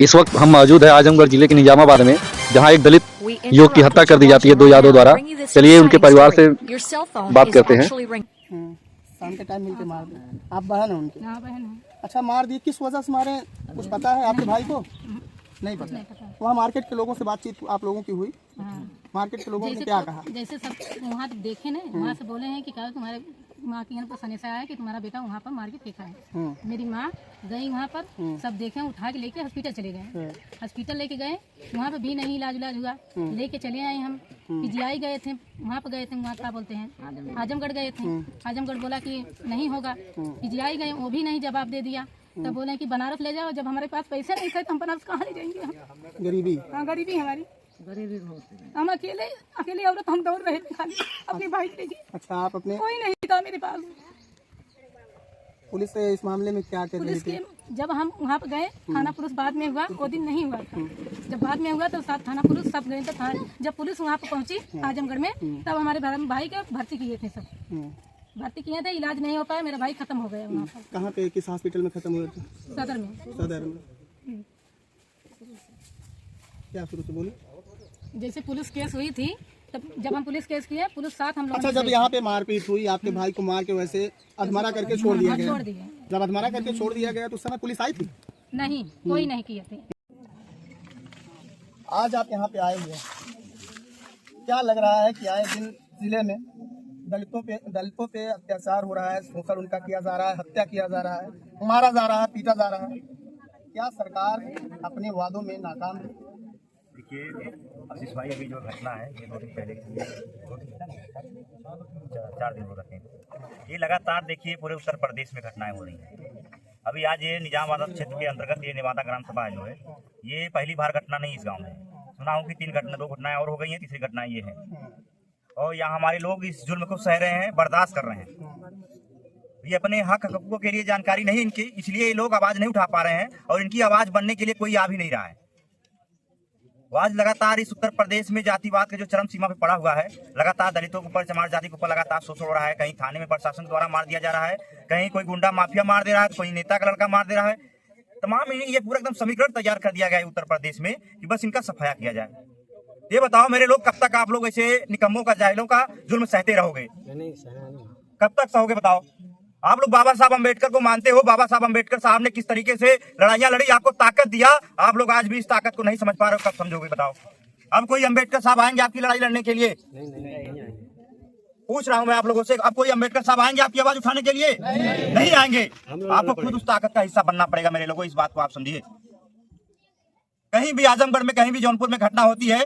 इस वक्त हम मौजूद है आजमगढ़ जिले के निजामाबाद में, जहां एक दलित युवक की हत्या कर दी जाती है 2 यादों द्वारा। चलिए उनके परिवार से बात करते हैं। शाम के टाइम मिलके मार दी। आप बहन है उनकी? हाँ बहन है। अच्छा, मार दी किस वजह से मारे, कुछ पता है आपके भाई को? नहीं पता। वहाँ मार्केट के लोगों से बातचीत आप लोगों की हुई? मार्केट के लोगों ने क्या कहा? जैसे सब वहाँ देखे ना, वहाँ से बोले हैं कि क्या तुम्हारे माँ की यहाँ पर सनेसा आया कि तुम्हारा बेटा वहाँ पर मार के फेंका है। मेरी माँ गई वहाँ पर, सब देखे, उठा के लेके हॉस्पिटल चले गए। हॉस्पिटल लेके गए, वहाँ पर भी नहीं इलाज हुआ। लेके चले आए हम, पीजीआई गए थे, वहाँ पर गए थे, वहाँ क्या बोलते हैं आजमगढ़ गए थे। आजमगढ़ बोला कि नहीं होगा। पीजीआई गए, वो भी नहीं जवाब दे दिया। तब बोले कि बनारस ले जाओ। जब हमारे पास पैसे नहीं थे तो हम बनारस कहाँ ले जाएंगे? हम गरीबी, हाँ गरीबी हमारी, गरीबी हम अकेले औरत, हम दौड़ रहे थे खाली अपने भाई के लिए। अच्छा, आप अपने, कोई नहीं था मेरे पास। पुलिस से इस मामले में क्या कह रही थी? जब हम वहाँ पर गए, थाना पुलिस बाद में हुआ, वो दिन नहीं हुआ था। जब बाद में हुआ तो साथ थाना पुलिस सब गए थे। जब पुलिस वहाँ पर पहुँची आजमगढ़ में, तब हमारे भाई के भर्ती किए थे, सब भर्ती किए थे। इलाज नहीं हो पाया, मेरा भाई खत्म हो गया वहाँ पर। कहाँ पे, किस हॉस्पिटल में खत्म हुए थे? सदर में। सदर में। क्या शुरू से बोले? जैसे पुलिस केस हुई थी, तब जब हम पुलिस केस किए, पुलिस साथ हम लोग। अच्छा, जब यहाँ पे मारपीट हुई, आपके भाई को मार के वैसे अधमरा करके छोड़ दिया गया? जब अधमरा करके छोड़ दिया गया तो उस समय पुलिस आई थी? नहीं, कोई नहीं किए थे। आज आप यहाँ पे आए हुए, क्या लग रहा है कि आए दिन जिले में दलितों पे अत्याचार हो रहा है, शोषण उनका किया जा रहा है, हत्या किया जा रहा है, मारा जा रहा है, पीटा जा रहा है? क्या सरकार अपने वादों में नाकाम है? देखिए आशीष भाई, अभी जो घटना है ये 2 दिन पहले की है, 4 दिन हो रखे हैं। ये लगातार देखिए पूरे उत्तर प्रदेश में घटनाएं हो रही हैं। अभी आज ये निजामाबाद क्षेत्र के अंतर्गत ये नेवादा ग्राम सभा जो है, ये पहली बार घटना नहीं इस गांव में। सुना हूँ कि 2 घटनाएं और हो गई हैं, तीसरी घटना ये है। और यहाँ हमारे लोग इस जुल्म को सह रहे हैं, बर्दाश्त कर रहे हैं। ये अपने हक हकूकों के लिए जानकारी नहीं इनकी, इसलिए ये लोग आवाज नहीं उठा पा रहे हैं, और इनकी आवाज बनने के लिए कोई आ भी नहीं रहा है। आज लगातार इस उत्तर प्रदेश में जातिवाद के जो चरम सीमा पे पड़ा हुआ है, लगातार दलितों के ऊपर, चमार जाति के ऊपर लगातार शोषण हो रहा है। कहीं थाने में प्रशासन द्वारा मार दिया जा रहा है, कहीं कोई गुंडा माफिया मार दे रहा है, कोई नेता का लड़का मार दे रहा है। तमाम ये पूरा एकदम समीकरण तैयार कर दिया गया है उत्तर प्रदेश में कि बस इनका सफाया किया जाए। ये बताओ मेरे लोग, कब तक आप लोग ऐसे निकम्मों का, जाहिलों का जुल्म सहते रहोगे? कब तक सहोगे बताओ? आप लोग बाबा साहब अम्बेडकर को मानते हो। बाबा साहब अम्बेडकर साहब ने किस तरीके से लड़ाइयां लड़ी, आपको ताकत दिया, आप लोग आज भी इस ताकत को नहीं समझ पा रहे हो। कब समझोगे बताओ? अब कोई अम्बेडकर साहब आएंगे आपकी लड़ाई लड़ने के लिए? पूछ रहा हूं मैं आप लोगों से, अब कोई अम्बेडकर साहब आएंगे आपकी आवाज उठाने के लिए? नहीं आएंगे। आपको खुद उस ताकत का हिस्सा बनना पड़ेगा मेरे लोगों, इस बात को आप समझिए। कहीं भी आजमगढ़ में, कहीं भी जौनपुर में घटना होती है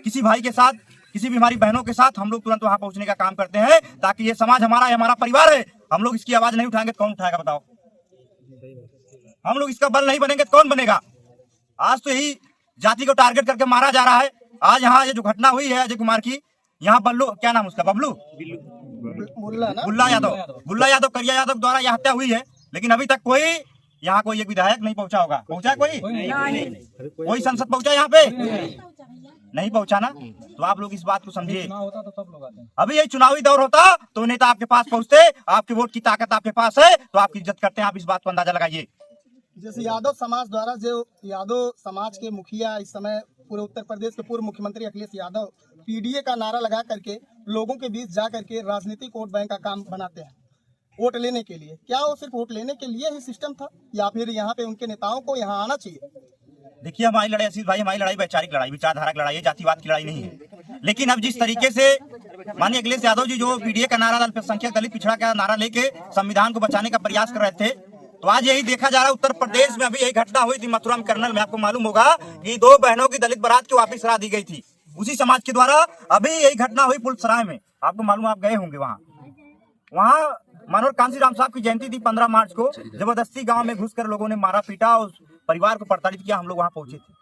किसी भाई के साथ, किसी भी हमारी बहनों के साथ, हम लोग तुरंत वहां पहुंचने का काम करते हैं, ताकि ये समाज हमारा है, हमारा परिवार है। हम लोग इसकी आवाज नहीं उठाएंगे तो कौन उठाएगा बताओ? हम लोग इसका बल नहीं बनेंगे तो कौन बनेगा? आज तो यही जाति को टारगेट करके मारा जा रहा है। आज यहाँ ये जो घटना हुई है अजय कुमार की, यहाँ बल्लू, क्या नाम उसका, बबलू बुल्ला यादव करिया यादव द्वारा यह हत्या हुई है। लेकिन अभी तक यहाँ कोई एक विधायक नहीं पहुंचा होगा। पहुंचा कोई संसद पहुंचा यहाँ पे? नहीं पहुंचा ना। तो आप लोग इस बात को समझिए। अभी ये चुनावी दौर होता तो नेता आपके पास पहुंचते, आपके वोट की ताकत आपके पास है तो आपकी इज्जत करते हैं। आप इस बात को अंदाजा लगाइए। जैसे यादव समाज द्वारा, जो यादव समाज के मुखिया इस समय पूरे उत्तर प्रदेश के पूर्व मुख्यमंत्री अखिलेश यादव पीडीए का नारा लगा करके लोगों के बीच जा करके राजनीतिक वोट बैंक का काम बनाते हैं वोट लेने के लिए। क्या वो सिर्फ वोट लेने के लिए ही सिस्टम था, या फिर यहाँ पे उनके नेताओं को यहाँ आना चाहिए? देखिए हमारी लड़ाई असीस भाई, हमारी लड़ाई वैचारिक लड़ाई, विचारधारा की लड़ाई है, जातिवाद की लड़ाई नहीं है। लेकिन अब जिस तरीके से माननीय अखिलेश यादव जी जो पीडीए का नारा, अल्पसंख्यक दलित पिछड़ा का नारा लेके संविधान को बचाने का प्रयास कर रहे थे, तो आज यही देखा जा रहा है उत्तर प्रदेश में। अभी यही घटना हुई थी मथुरा में, कर्नल में। आपको मालूम होगा कि 2 बहनों की दलित बारात की वापिस करा दी गई थी उसी समाज के द्वारा। अभी यही घटना हुई पुलसराय में, आपको मालूम, आप गए होंगे वहाँ मनोहर कांशीराम साहब की जयंती थी 15 मार्च को। जबरदस्ती गांव में घुसकर लोगों ने मारा पीटा और परिवार को प्रताड़ित किया। हम लोग वहां पहुंचे थे।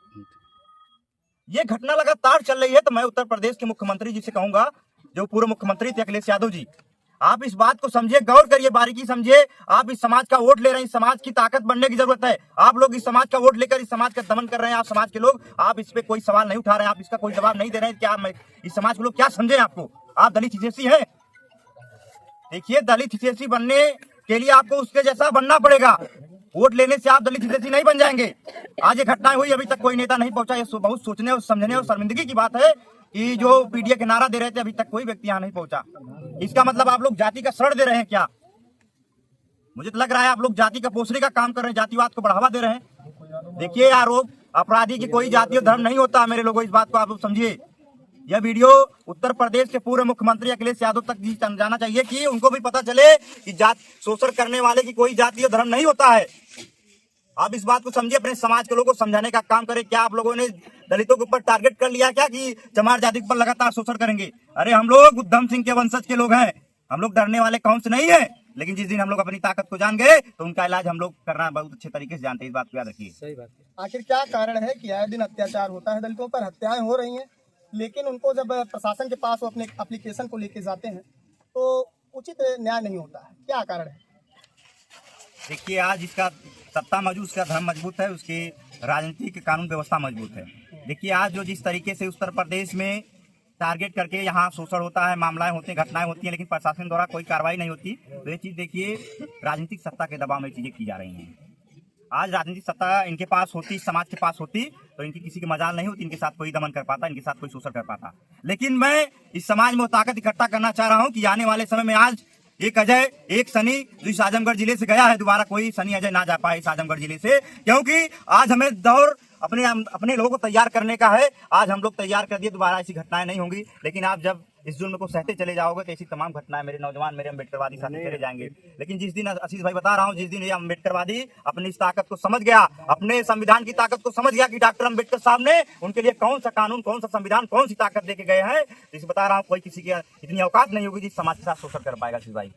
ये घटना लगातार चल रही है। तो मैं उत्तर प्रदेश के मुख्यमंत्री जी से कहूंगा, जो पूर्व मुख्यमंत्री थे अखिलेश यादव जी, आप इस बात को समझिए, गौर करिए, बारीकी समझिए। आप इस समाज का वोट ले रहे हैं, इस समाज की ताकत बनने की जरूरत है। आप लोग इस समाज का वोट लेकर इस समाज का दमन कर रहे हैं। आप समाज के लोग, आप इस पे कोई सवाल नहीं उठा रहे हैं, आप इसका कोई जवाब नहीं दे रहे हैं। क्या इस समाज के लोग क्या समझे आपको? आप दलित हितैषी हैं। देखिए, दलित हितैषी बनने के लिए आपको उसके जैसा बनना पड़ेगा। वोट लेने से आप दलित हितैषी नहीं बन जाएंगे। आज ये घटना हुई, अभी तक कोई नेता नहीं पहुंचा। ये बहुत सोचने और समझने और शर्मिंदगी की बात है कि जो पीडीए के नारा दे रहे थे अभी तक कोई व्यक्ति यहाँ नहीं पहुंचा। इसका मतलब आप लोग जाति का शरण दे रहे हैं क्या? मुझे तो लग रहा है आप लोग जाति का पोषणे का काम कर रहे हैं, जातिवाद को बढ़ावा दे रहे हैं। देखिए आरोप अपराधी की कोई जाति और धर्म नहीं होता। मेरे लोगों, इस बात को आप लोग समझिए। यह वीडियो उत्तर प्रदेश के पूर्व मुख्यमंत्री अखिलेश यादव तक भी जाना चाहिए कि उनको भी पता चले कि जात शोषण करने वाले की कोई जाति और धर्म नहीं होता है। आप इस बात को समझिए, अपने समाज के लोगों को समझाने का काम करें। क्या आप लोगों ने दलितों के ऊपर टारगेट कर लिया क्या कि चमार जाति के ऊपर लगातार शोषण करेंगे? अरे हम लोग उधम सिंह के वंशज के लोग हैं, हम लोग डरने वाले कौन से नहीं है। लेकिन जिस दिन हम लोग अपनी ताकत को जान गए तो उनका इलाज हम लोग करना बहुत अच्छे तरीके से जानते हैं। इस बात को याद रखिए। सही बात है। आखिर क्या कारण है कि आए दिन अत्याचार होता है, दलितों पर हत्याएं हो रही हैं, लेकिन उनको जब प्रशासन के पास वो अपने एप्लीकेशन को लेके जाते हैं तो उचित न्याय नहीं होता है? क्या कारण है? देखिए, आज जिसका सत्ता मौजूद, उसका धर्म मजबूत है, उसकी राजनीतिक कानून व्यवस्था मजबूत है। देखिए, आज जो जिस तरीके से उत्तर प्रदेश में टारगेट करके यहाँ शोषण होता है, मामलाएं होती हैं, घटनाएं होती हैं, लेकिन प्रशासन द्वारा कोई कार्रवाई नहीं होती। तो ये चीज़ देखिए, राजनीतिक सत्ता के दबाव में चीज़ें की जा रही हैं। आज राजनीतिक सत्ता इनके पास होती, समाज के पास होती, तो इनकी किसी की मजाल नहीं होती, इनके साथ कोई दमन कर पाता, इनके साथ कोई शोषण कर पाता। लेकिन मैं इस समाज में वो ताकत इकट्ठा करना चाह रहा हूँ कि आने वाले समय में आज एक अजय, एक सनी जो इस आजमगढ़ जिले से गया है, दोबारा कोई सनी अजय ना जा पाए इस आजमगढ़ जिले से, क्योंकि आज हमें दौर अपने लोगों को तैयार करने का है। आज हम लोग तैयार कर दिए, दोबारा ऐसी घटनाएं नहीं होंगी। लेकिन आप जब इस जुल्म को सहते चले जाओगे तो ऐसी तमाम घटनाएं मेरे नौजवान, मेरे अम्बेडकरवादी साथी चले जाएंगे। लेकिन जिस दिन, आशीष भाई बता रहा हूँ, जिस दिन ये अम्बेडकरवादी अपनी इस ताकत को समझ गया, अपने संविधान की ताकत को समझ गया कि डॉक्टर अम्बेडकर साहब ने उनके लिए कौन सा कानून, कौन सा संविधान, कौन सी ताकत देके गए हैं, इसे बता रहा हूँ, कोई किसी की इतनी औकात नहीं होगी जिस समाज के साथ शोषण कर पाएगा आशीष भाई।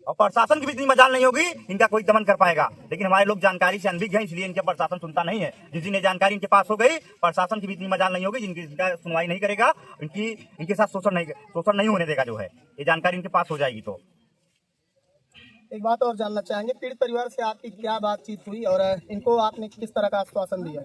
और प्रशासन की भी इतनी मजाल नहीं होगी, इनका कोई दमन कर पाएगा। लेकिन हमारे लोग जानकारी से अनभिज्ञ हैं, इसलिए इनका प्रशासन सुनता नहीं है। जिस दिन ये जानकारी इनके पास हो गई, प्रशासन की भी इतनी मजाल नहीं होगी, जिनका सुनवाई नहीं करेगा, इनके साथ शोषण नहीं होने देगा। जो है ये जानकारी इनके पास हो जाएगी। तो एक बात और जानना चाहेंगे, पीड़ित परिवार से आपकी क्या बातचीत हुई और इनको आपने किस तरह का आश्वासन दिया?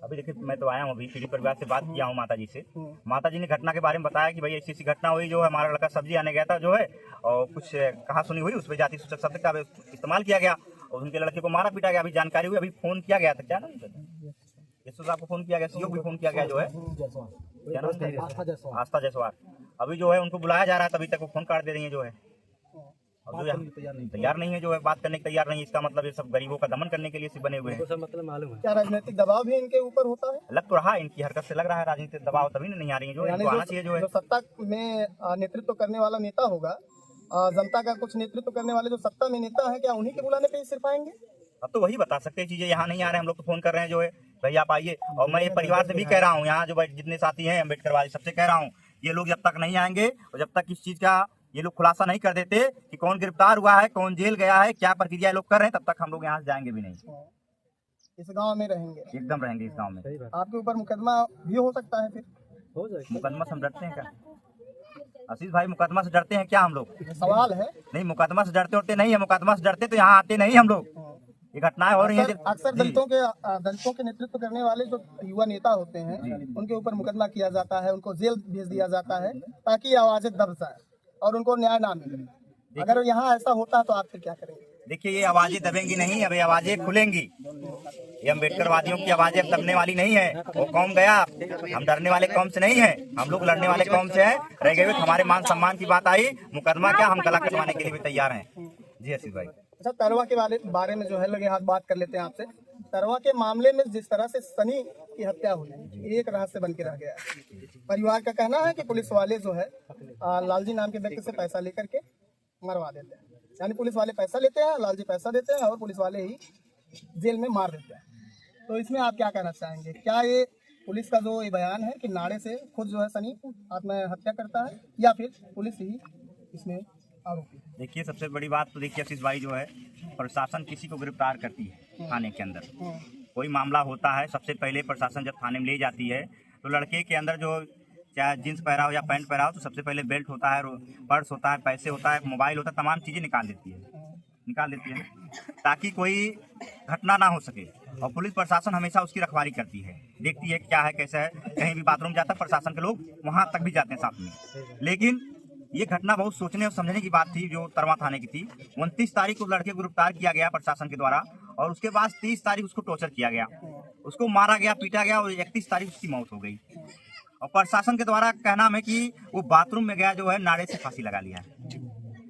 अभी देखिए, मैं तो आया हूँ, अभी पीड़ित परिवार से बात किया हूँ माता जी से। माता जी ने घटना के बारे में बताया कि भाई ऐसी घटना हुई, जो है हमारा लड़का सब्जी आने गया था, जो है और कुछ कहा सुनी हुई, उस पर जाति सूचक शब्द का इस्तेमाल किया गया और उनके लड़के को मारा पीटा गया। अभी जानकारी हुई, अभी फोन किया गया था, क्या नाम है, यशो साहब को फोन किया गया, सीओ भी फोन किया गया, जो है क्या नाम, आस्था जायसवाल। अभी जो है उनको बुलाया जा रहा है, तभी तक वो फोन काट दे रही है, जो है तैयार नहीं है, जो है बात करने के तैयार नहीं है। इसका मतलब ये सब गरीबों का दमन करने के लिए सिर्फ बने हुए हैं। मतलब मालूम है क्या राजनीतिक दबाव भी इनके ऊपर होता है? लग तो रहा है, इनकी हरकत से लग रहा है राजनीतिक दबाव, तभी नहीं आ रही है। जो आना चाहिए, जो है सत्ता में नेतृत्व करने वाला नेता होगा, जनता का कुछ नेतृत्व करने वाले जो सत्ता में नेता है, क्या उन्हीं के बुलाने पे सिर्फ आएंगे? अब तो वही बता सकते हैं, चीजें यहाँ नहीं आ रहे हैं। हम लोग तो फोन कर रहे हैं, जो है भाई आप आइए। और मैं ये परिवार से भी कह रहा हूँ, यहाँ जो जितने साथी हैं अम्बेडकरवादी, सबसे कह रहा हूँ, ये लोग जब तक नहीं आएंगे और जब तक इस चीज का ये लोग खुलासा नहीं कर देते कि कौन गिरफ्तार हुआ है, कौन जेल गया है, क्या प्रक्रिया लोग कर रहे हैं, तब तक हम लोग यहाँ से जाएंगे भी नहीं। इस गांव में रहेंगे, एकदम रहेंगे इस गांव में। आपके ऊपर मुकदमा भी हो सकता है? फिर हो जाएगा। मुकदमा से हम डरते हैं क्या आशीष भाई? मुकदमा से डरते हैं क्या हम लोग? सवाल है। नहीं, मुकदमा से डरते नहीं है। मुकदमा से डरते तो यहाँ आते नहीं हम लोग। ये घटनाएं हो रही हैं अक्सर दलितों के नेतृत्व करने वाले जो युवा नेता होते हैं, उनके ऊपर मुकदमा किया जाता है, उनको जेल भेज दिया जाता है ताकि आवाजें दब जाए और उनको न्याय ना मिले। अगर यहाँ ऐसा होता तो आप फिर क्या करेंगे? देखिए, ये आवाजें दबेंगी नहीं, अभी आवाजें खुलेंगी। ये अम्बेडकरवादियों की आवाजें अब दबने वाली नहीं है। वो कौम गया, हम डरने वाले कौम से नहीं है, हम लोग लड़ने वाले कौम से हैं। रह गए हमारे मान सम्मान की बात आई, मुकदमा क्या, हम गला कटवाने के लिए भी तैयार हैं। जी आशीष भाई। अच्छा, तरवा के बारे में जो है लगे हाथ बात कर लेते हैं आपसे। तरवा के मामले में जिस तरह से सनी की हत्या हुई, एक रहस्य बन के रह गया है। परिवार का कहना है कि पुलिस वाले जो है लालजी नाम के व्यक्ति से पैसा लेकर के मरवा देते हैं, यानी पुलिस वाले पैसा लेते हैं, लालजी पैसा देते हैं और पुलिस वाले ही जेल में मार देते हैं। तो इसमें आप क्या कहना चाहेंगे? क्या ये पुलिस का जो ये बयान है कि नाड़े से खुद जो है सनी आत्महत्या करता है, या फिर पुलिस ही इसमें आरोपी है? देखिए, सबसे बड़ी बात तो देखिए आशीष भाई, जो है प्रशासन किसी को गिरफ्तार करती है थाने के अंदर, कोई मामला होता है, सबसे पहले प्रशासन जब थाने में ले जाती है तो लड़के के अंदर जो चाहे जींस पहरा हो या पैंट पहरा हो, तो सबसे पहले बेल्ट होता है, पर्स होता है, पैसे होता है, मोबाइल होता है, तमाम चीज़ें निकाल देती है ताकि कोई घटना ना हो सके। और पुलिस प्रशासन हमेशा उसकी रखवाली करती है, देखती है क्या है कैसा है। कहीं भी बाथरूम जाता है, प्रशासन के लोग वहाँ तक भी जाते हैं साथ में। लेकिन ये घटना बहुत सोचने और समझने की बात थी जो तरवा थाने की थी। 29 तारीख को लड़के को गिरफ्तार किया गया प्रशासन के द्वारा और उसके बाद 30 तारीख उसको टॉर्चर किया गया, उसको मारा गया, पीटा गया और 31 तारीख उसकी मौत हो गई। और प्रशासन के द्वारा कहना है कि वो बाथरूम में गया जो है नाड़े से फांसी लगा लिया है।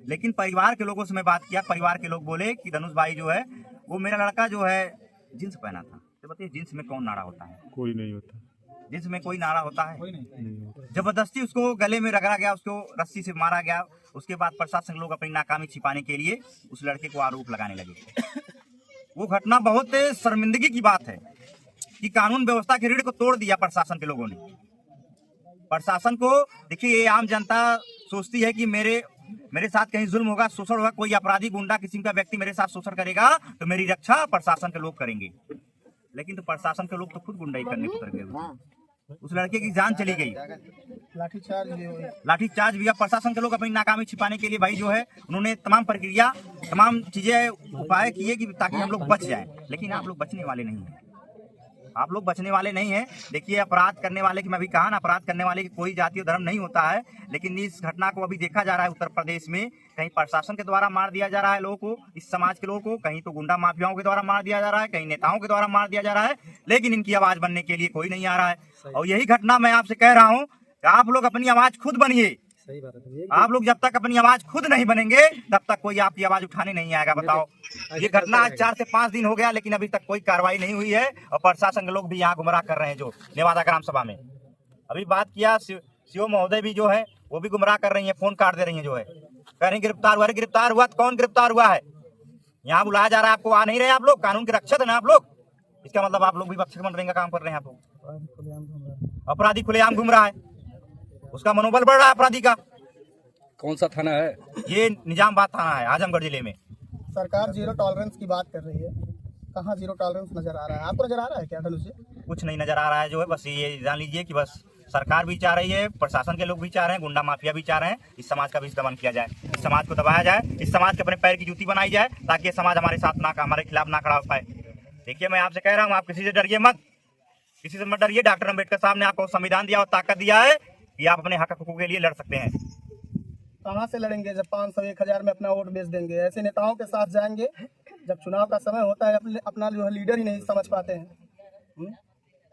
लेकिन परिवार के लोगों से मैं बात किया, परिवार के लोग बोले कि धनुष भाई जो है वो मेरा लड़का जो है जींस पहना था। तो बताइए जींस में कौन नाड़ा होता है? कोई नहीं होता। जींस में कोई नाड़ा होता है? नहीं। जबरदस्ती उसको गले में रगड़ा गया, उसको रस्सी से मारा गया। उसके बाद प्रशासन लोग अपनी नाकामी छिपाने के लिए उस लड़के को आरोप लगाने लगे। वो घटना बहुत शर्मिंदगी की बात है कि कानून व्यवस्था की रीढ़ को तोड़ दिया प्रशासन के लोगों ने। प्रशासन को देखिए, ये आम जनता सोचती है कि मेरे साथ कहीं जुल्म होगा, शोषण होगा, कोई अपराधी गुंडा किस्म का व्यक्ति मेरे साथ शोषण करेगा तो मेरी रक्षा प्रशासन के लोग करेंगे। लेकिन तो प्रशासन के लोग तो खुद गुंडाई करने को उतर गए। उस लड़के की जान चली गई, लाठीचार्ज भी। प्रशासन के लोग अपनी नाकामी छिपाने के लिए भाई जो है उन्होंने तमाम प्रक्रिया, तमाम चीजें, उपाय किए कि ताकि हम लोग बच जाएं। लेकिन आप लोग बचने वाले नहीं हैं, आप लोग बचने वाले नहीं हैं। देखिए, अपराध करने वाले की मैं अभी कहा ना, अपराध करने वाले की कोई जाति और धर्म नहीं होता है। लेकिन इस घटना को अभी देखा जा रहा है उत्तर प्रदेश में, कहीं प्रशासन के द्वारा मार दिया जा रहा है लोगों को, इस समाज के लोगों को, कहीं तो गुंडा माफियाओं के द्वारा मार दिया जा रहा है, कहीं नेताओं के द्वारा मार दिया जा रहा है। लेकिन इनकी आवाज बनने के लिए कोई नहीं आ रहा है। और यही घटना मैं आपसे कह रहा हूँ कि आप लोग अपनी आवाज खुद बनिए। आप लोग जब तक अपनी आवाज खुद नहीं बनेंगे तब तक कोई आपकी आवाज उठाने नहीं आएगा। बताओ, ये घटना आज 4 से 5 दिन हो गया, लेकिन अभी तक कोई कार्रवाई नहीं हुई है। और प्रशासन के लोग भी यहाँ गुमराह कर रहे हैं। जो नेवादा ग्राम सभा में अभी बात किया, सीओ महोदय भी जो है वो भी गुमराह कर रही है, फोन काट दे रही है, जो है कह रही गिरफ्तार हुआ। गिरफ्तार हुआ तो कौन गिरफ्तार हुआ है? यहाँ बुलाया जा रहा है, आपको आ नहीं रहे। आप लोग कानून के रक्षक है ना आप लोग, इसका मतलब आप लोग भी रक्षक बन रहे का काम कर रहे हैं। आप लोग अपराधी खुलेआम घूम रहा है, उसका मनोबल बढ़ रहा है अपराधी का। कौन सा थाना है? ये निजामाबाद थाना है, आजमगढ़ जिले में। सरकार जीरो टॉलरेंस की बात कर रही है, कहाँ जीरो टॉलरेंस नजर आ रहा है? आपको नजर आ रहा है क्या धनुष जी? कुछ नहीं नजर आ रहा है जो है। बस ये जान लीजिए कि बस सरकार भी चाह रही है, प्रशासन के लोग भी चाह रहे हैं, गुंडा माफिया भी चाह रहे हैं इस समाज का भी दमन किया जाए, इस समाज को दबाया जाए, इस समाज के अपने पैर की जूती बनाई जाए, ताकि ये समाज हमारे साथ ना, हमारे खिलाफ ना खड़ा हो पाए। देखिए, मैं आपसे कह रहा हूँ, आप किसी से डरिए मत, किसी से मत डरिए। डॉक्टर अम्बेडकर साहब ने आपको संविधान दिया और ताकत दिया है कि आप अपने हक हकूक के लिए लड़ सकते हैं। कहाँ से लड़ेंगे जब 500-1000 में अपना वोट बेच देंगे? ऐसे नेताओं के साथ जाएंगे जब चुनाव का समय होता है, अपना जो है लीडर ही नहीं समझ पाते हैं।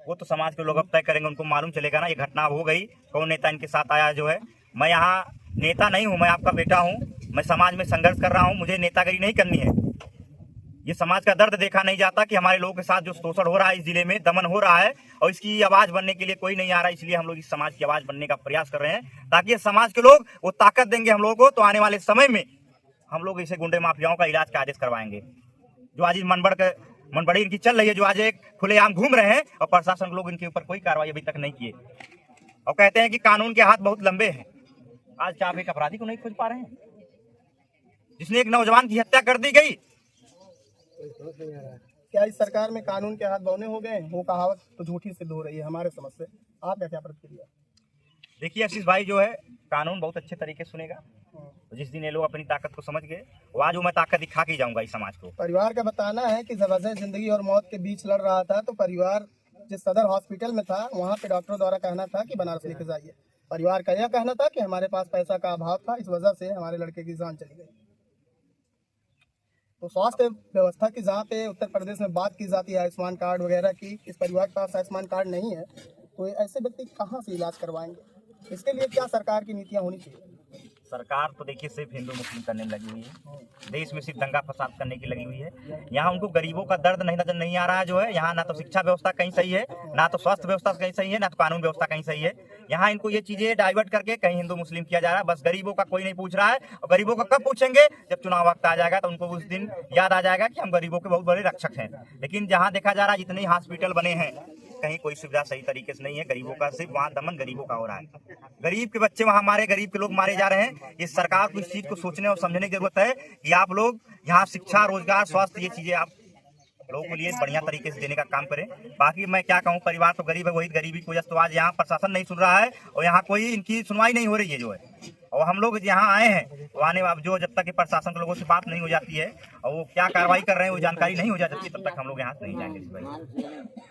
वो तो समाज के लोग अब तय करेंगे, उनको मालूम चलेगा ना। ये घटना हो गई, कौन नेता इनके साथ आया जो है। मैं यहाँ नेता नहीं हूँ, मैं आपका बेटा हूँ, मैं समाज में संघर्ष कर रहा हूँ, मुझे नेतागिरी नहीं करनी है। ये समाज का दर्द देखा नहीं जाता कि हमारे लोगों के साथ जो शोषण हो रहा है इस जिले में, दमन हो रहा है, और इसकी आवाज बनने के लिए कोई नहीं आ रहा। इसलिए हम लोग इस समाज की आवाज बनने का प्रयास कर रहे हैं, ताकि ये समाज के लोग वो ताकत देंगे हम लोगों को, तो आने वाले समय में हम लोग इसे गुंडे माफियाओं का इलाज का आदेश करवाएंगे। जो आज मनबड़ी इनकी चल रही है, जो आज एक खुलेआम घूम रहे हैं, और प्रशासन के लोग इनके ऊपर कोई कार्रवाई अभी तक नहीं किए, और कहते हैं कि कानून के हाथ बहुत लंबे हैं। आज क्या आप एक अपराधी को नहीं खोज पा रहे हैं जिसने एक नौजवान की हत्या कर दी गई? क्या इस सरकार में कानून के हाथ बौने हो गए? वो कहावत तो झूठी सिद्ध हो रही है हमारे समझ से। आपका क्या प्रतिक्रिया? देखिए, आशीष भाई जो है कानून बहुत अच्छे तरीके से सुनेगा। तो जिस दिन ये लोग अपनी ताकत को समझ गए, वो आज मैं ताकत दिखा के जाऊंगा इस समाज को। परिवार का बताना है कि जब अजय जिंदगी और मौत के बीच लड़ रहा था, तो परिवार जिस सदर हॉस्पिटल में था, वहाँ पे डॉक्टर द्वारा कहना था कि बनारस लेके जाइए। परिवार का यह कहना था कि हमारे पास पैसा का अभाव था, इस वजह से हमारे लड़के की जान चली गई। तो स्वास्थ्य व्यवस्था की जहाँ पे उत्तर प्रदेश में बात की जाती है आयुष्मान कार्ड वगैरह की, इस परिवार के पास आयुष्मान कार्ड नहीं है, तो ऐसे व्यक्ति कहाँ से इलाज करवाएंगे? इसके लिए क्या सरकार की नीतियाँ होनी चाहिए? सरकार तो देखिए सिर्फ हिंदू मुस्लिम करने में लगी हुई है, देश में सिर्फ दंगा फसाद करने की लगी हुई है। यहाँ उनको गरीबों का दर्द नहीं नजर नहीं आ रहा है जो है। यहाँ ना तो शिक्षा व्यवस्था कहीं सही है, ना तो स्वास्थ्य व्यवस्था कहीं सही है, ना तो कानून व्यवस्था कहीं सही है। यहाँ इनको ये चीजें डाइवर्ट करके कहीं हिंदू मुस्लिम किया जा रहा है। बस गरीबों का कोई नहीं पूछ रहा है, और गरीबों का कब पूछेंगे? जब चुनाव वक्त आ जाएगा, तो उनको उस दिन याद आ जाएगा कि हम गरीबों के बहुत बड़े रक्षक हैं। लेकिन जहाँ देखा जा रहा है, जितने हॉस्पिटल बने हैं, कहीं कोई सुविधा सही तरीके से नहीं है। गरीबों का सिर्फ वहाँ दमन गरीबों का हो रहा है। गरीब के बच्चे वहाँ मारे, गरीब के लोग मारे जा रहे हैं। इस सरकार को इस चीज को सोचने और समझने की जरूरत है कि आप लोग यहाँ शिक्षा, रोजगार, स्वास्थ्य, ये चीजें आप लोगों के लिए बढ़िया तरीके से देने का काम करें। बाकी मैं क्या कहूँ, परिवार तो गरीब है, वही गरीबी की वजह से तो आज यहाँ प्रशासन नहीं सुन रहा है, और यहाँ कोई इनकी सुनवाई नहीं हो रही है जो है। और हम लोग यहाँ आए हैं, तो आने जो जब तक प्रशासन के लोगों से बात नहीं हो जाती है और वो क्या कार्रवाई कर रहे हैं वो जानकारी नहीं हो जाती, तब तक हम लोग यहाँ से नहीं जाएंगे।